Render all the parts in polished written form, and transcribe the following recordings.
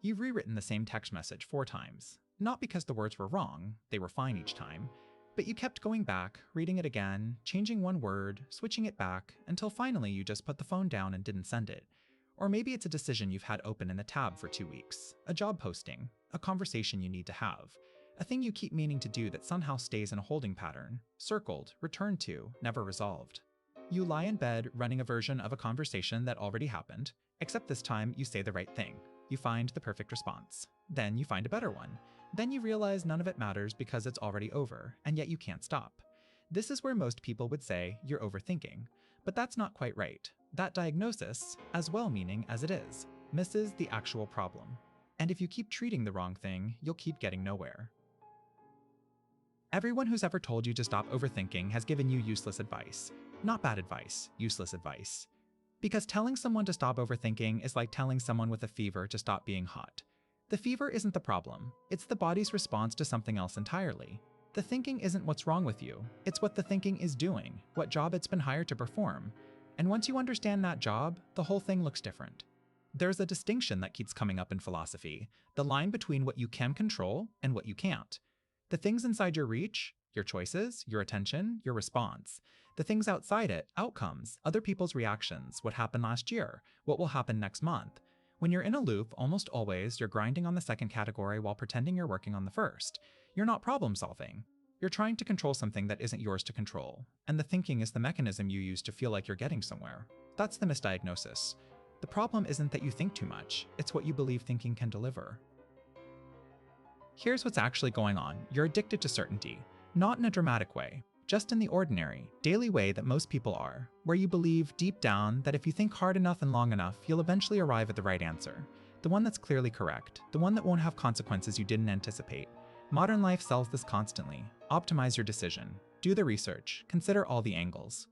You've rewritten the same text message 4 times. Not because the words were wrong, they were fine each time, but you kept going back, reading it again, changing one word, switching it back, until finally you just put the phone down and didn't send it. Or maybe it's a decision you've had open in the tab for 2 weeks, a job posting, a conversation you need to have, a thing you keep meaning to do that somehow stays in a holding pattern, circled, returned to, never resolved. You lie in bed running a version of a conversation that already happened, except this time you say the right thing. You find the perfect response. Then you find a better one. Then you realize none of it matters because it's already over, and yet you can't stop. This is where most people would say you're overthinking, but that's not quite right. That diagnosis, as well-meaning as it is, misses the actual problem. And if you keep treating the wrong thing, you'll keep getting nowhere. Everyone who's ever told you to stop overthinking has given you useless advice. Not bad advice, useless advice. Because telling someone to stop overthinking is like telling someone with a fever to stop being hot. The fever isn't the problem, it's the body's response to something else entirely. The thinking isn't what's wrong with you, it's what the thinking is doing, what job it's been hired to perform. And once you understand that job, the whole thing looks different. There's a distinction that keeps coming up in philosophy, the line between what you can control and what you can't. The things inside your reach, your choices, your attention, your response. The things outside it, outcomes, other people's reactions, what happened last year, what will happen next month. When you're in a loop, almost always you're grinding on the second category while pretending you're working on the first. You're not problem solving. You're trying to control something that isn't yours to control, and the thinking is the mechanism you use to feel like you're getting somewhere. That's the misdiagnosis. The problem isn't that you think too much, it's what you believe thinking can deliver. Here's what's actually going on. You're addicted to certainty. Not in a dramatic way, just in the ordinary, daily way that most people are, where you believe deep down that if you think hard enough and long enough, you'll eventually arrive at the right answer. The one that's clearly correct, the one that won't have consequences you didn't anticipate. Modern life sells this constantly. Optimize your decision. Do the research. Consider all the angles.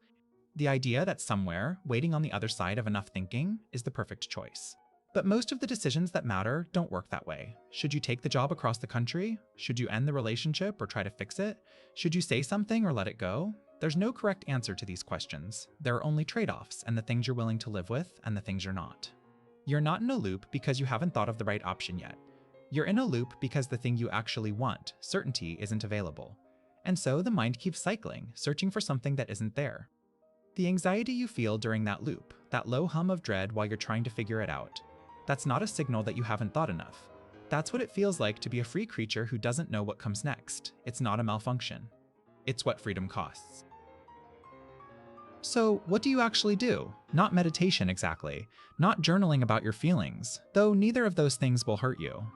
The idea that somewhere, waiting on the other side of enough thinking, is the perfect choice. But most of the decisions that matter don't work that way. Should you take the job across the country? Should you end the relationship or try to fix it? Should you say something or let it go? There's no correct answer to these questions. There are only trade-offs and the things you're willing to live with and the things you're not. You're not in a loop because you haven't thought of the right option yet. You're in a loop because the thing you actually want, certainty, isn't available. And so the mind keeps cycling, searching for something that isn't there. The anxiety you feel during that loop, that low hum of dread while you're trying to figure it out, that's not a signal that you haven't thought enough. That's what it feels like to be a free creature who doesn't know what comes next. It's not a malfunction. It's what freedom costs. So, what do you actually do? Not meditation exactly, not journaling about your feelings, though neither of those things will hurt you.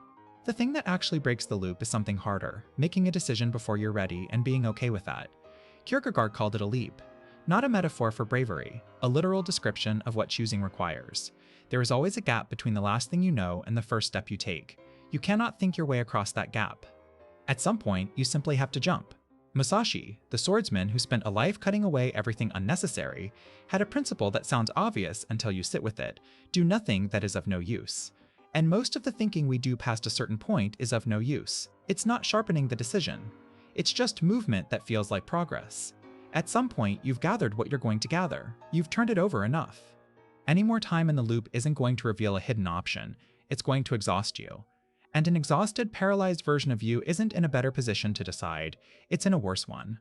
The thing that actually breaks the loop is something harder, making a decision before you're ready and being okay with that. Kierkegaard called it a leap, not a metaphor for bravery, a literal description of what choosing requires. There is always a gap between the last thing you know and the first step you take. You cannot think your way across that gap. At some point, you simply have to jump. Musashi, the swordsman who spent a life cutting away everything unnecessary, had a principle that sounds obvious until you sit with it: do nothing that is of no use. And most of the thinking we do past a certain point is of no use. It's not sharpening the decision. It's just movement that feels like progress. At some point, you've gathered what you're going to gather. You've turned it over enough. Any more time in the loop isn't going to reveal a hidden option. It's going to exhaust you. And an exhausted, paralyzed version of you isn't in a better position to decide. It's in a worse one.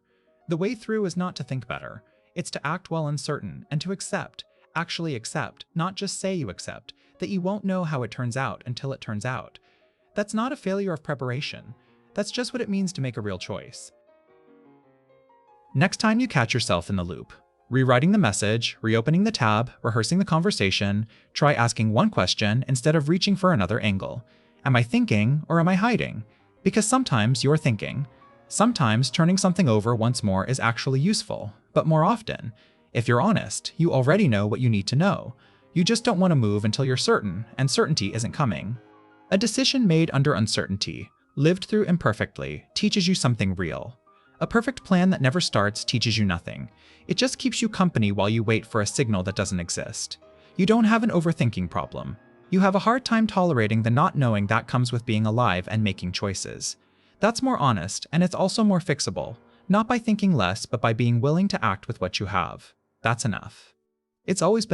The way through is not to think better. It's to act while uncertain and to accept, actually accept, not just say you accept, that you won't know how it turns out until it turns out. That's not a failure of preparation. That's just what it means to make a real choice. Next time you catch yourself in the loop, rewriting the message, reopening the tab, rehearsing the conversation, try asking one question instead of reaching for another angle. Am I thinking or am I hiding? Because sometimes you're thinking. Sometimes turning something over once more is actually useful, but more often, if you're honest, you already know what you need to know. You just don't want to move until you're certain, and certainty isn't coming. A decision made under uncertainty, lived through imperfectly, teaches you something real. A perfect plan that never starts teaches you nothing. It just keeps you company while you wait for a signal that doesn't exist. You don't have an overthinking problem. You have a hard time tolerating the not knowing that comes with being alive and making choices. That's more honest, and it's also more fixable, not by thinking less, but by being willing to act with what you have. That's enough. It's always been